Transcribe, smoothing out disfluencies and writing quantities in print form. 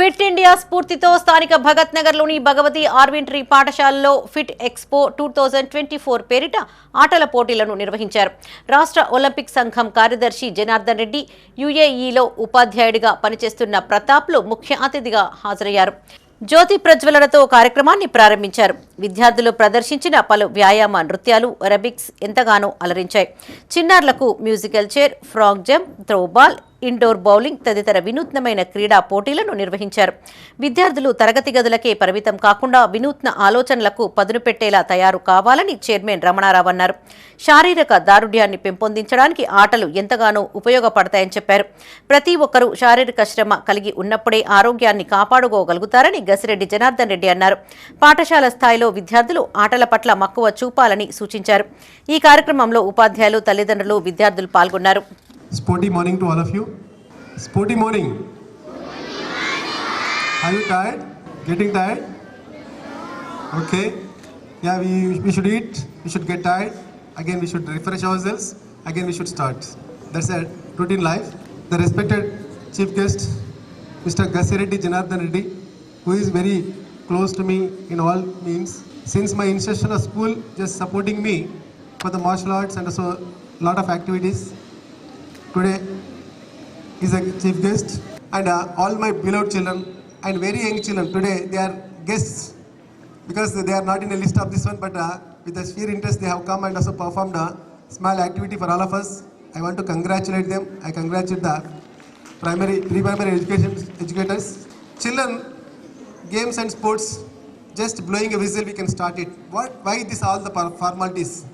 Fit India స్ఫూర్తితో స్థానిక భగత్ నగర్లోని భగవతి ఆర్వింటరీ పాఠశాలలో ఫిట్ ఎక్స్పో 2024 పేరిట ఆటల పోటీలను నిర్వహించారు. రాష్ట్ర ఒలింపిక్ సంఘం కార్యదర్శి జనార్దన్ రెడ్డి, యుఏఈలో ఉపాధ్యాయుడిగా పనిచేస్తున్న ప్రతాప్లు ముఖ్య అతిథిగా హాజరయ్యారు. జ్యోతి ప్రజ్వలనతో కార్యక్రమాన్ని ప్రారంభించారు. విద్యార్థులు ప్రదర్శించిన పలు వ్యాయామ నృత్యాలు, అరబిక్స్ ఎంతగానో అలరించాయి. చిన్నారులకు musical chair, frog jump, throwball, indoor bowling తదితర వినూత్నమైన క్రీడా పోటీలను నిర్వహించారు. విద్యార్థులు తరగతి గదులకే పరిమితం కాకుండా వినూత్న ఆలోచనలకు పదును పెట్టేలా తయారు కావాలని చైర్మన్ రమణారావు అన్నారు. శారీరక దారుఢ్యాన్ని పెంపొందించడానికి ఆటలు ఎంతగానో ఉపయోగపడతాయని చెప్పారు. ప్రతి ఒక్కరూ శారీరక శ్రమ కలిగి ఉన్నప్పుడే ఆరోగ్యాన్ని కాపాడుకోగలుగుతారని గసిరెడ్డి జనార్దన్ రెడ్డి అన్నారు. పాఠశాల స్థాయిలో విద్యార్థులు ఆటల పట్ల మక్కువ చూపాలని సూచించారు. ఈ కార్యక్రమంలో ఉపాధ్యాయులు, తల్లిదండ్రులు, విద్యార్థులు పాల్గొన్నారు. Sporty morning to all of you. Sporty morning. Are you tired? Getting tired? Okay. Yeah, we should eat. We should get tired. Again, we should refresh ourselves. Again, we should start. That's a routine life. The respected chief guest, Mr. Gasireddy Janardhan Reddy, who is very close to me in all means. Since my initiation of school, just supporting me for the martial arts and also a lot of activities. Today is a chief guest and all my beloved children and very young children. Today they are guests because they are not in a list of this one, but with the sheer interest they have come and also performed a small activity for all of us. I want to congratulate them. I congratulate the pre-primary educators. Children, games and sports, just blowing a whistle we can start it. Why this all the formalities?